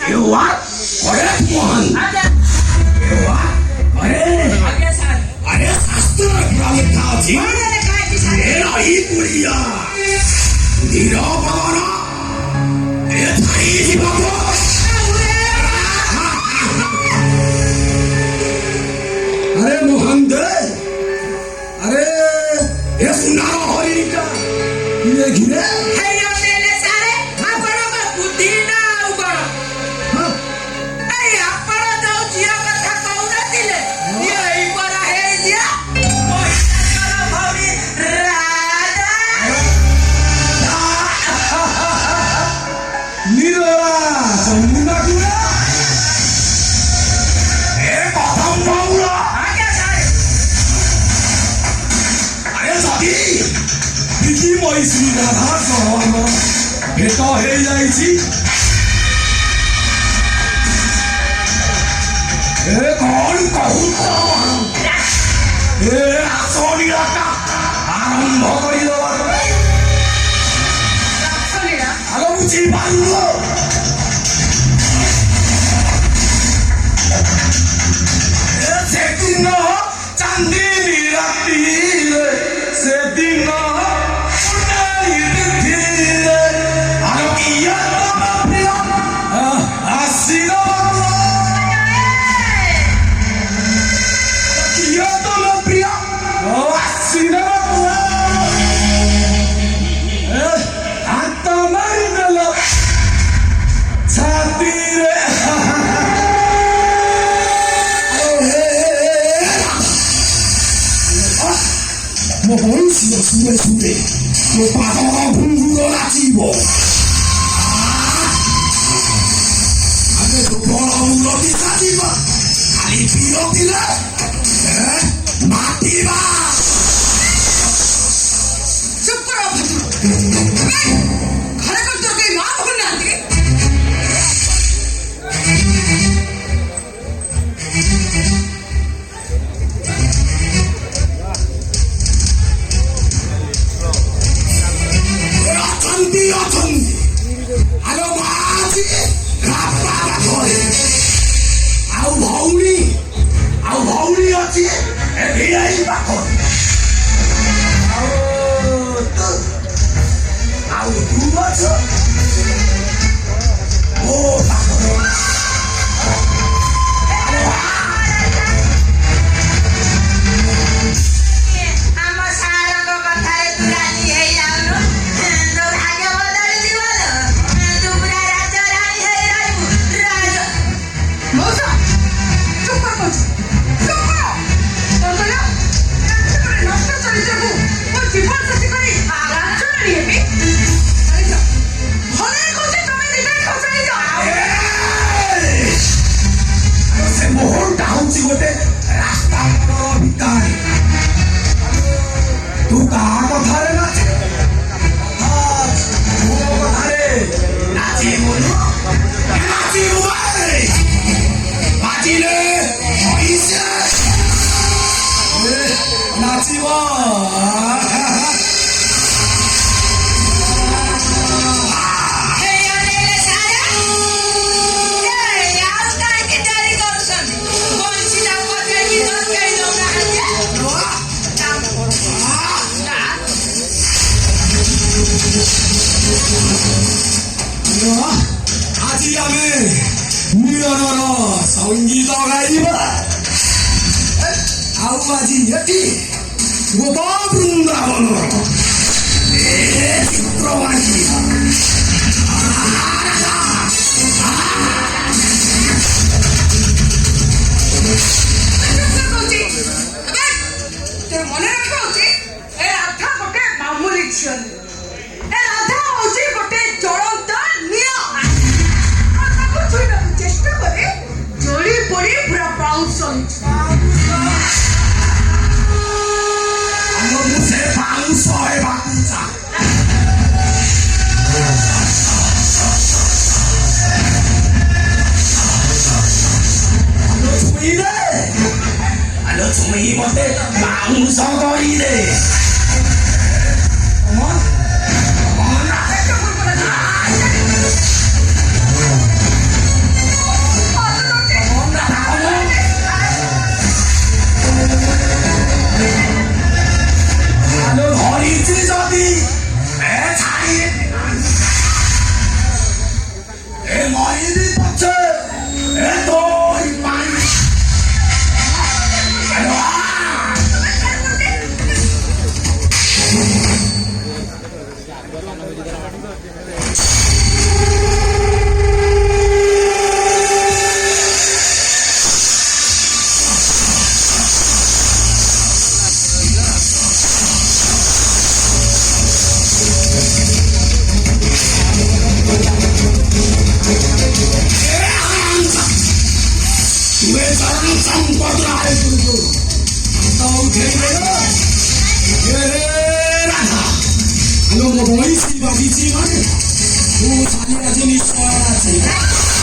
You what? Correct one. You what? अरे शास्त्र प्रवृत्ताची मेरा ही पुरिया धीरा पवाना ये थाई ही बाबा अरे मोहन दे अरे ये सुना हो ही क्या ये घिरे भेट हो जाइछि ए कौन कहूता ए आसोनिया का आरंभ करि दवा आसोनिया आलो बुझी पालो ए सेदिन चांदनी राती सेदिन Sube, lo pato pungo la cibo. Adesso polo uno di sativa, all'infilo di là, mattiva. Super, घरे को तो के मां भूलना थी. 아지 아메 미어너러 성기도가 입어 아우아지 여기 고바 브룬다본으로 에티프로와지 ମନେ ରଖିବା ଉଚିତ ଏ ରାଧା ଗୋଟେ ମାମୁଲି ଝିଅ ନୁହେଁ ଏ ରାଧା ହଉଛି ଗୋଟେ ଜ୍ୱଳନ୍ତ ନିଆଁ ତାକୁ ଛୁଇଁବାକୁ ଚେଷ୍ଟା କରେ ଜଳି ପଡି ପୁରା ପାଉଁଶ ସେ ପାଉଁଶ ହେବାକୁ Lo subimos de vamos a correr. পাইনি পাচ্ছে এতই পাই 왜 사람 쌍꺼들아 해주고 떠오르게요 예라다 너 뭐 보이지 마시지 말고 두 자리가 좀 있어야지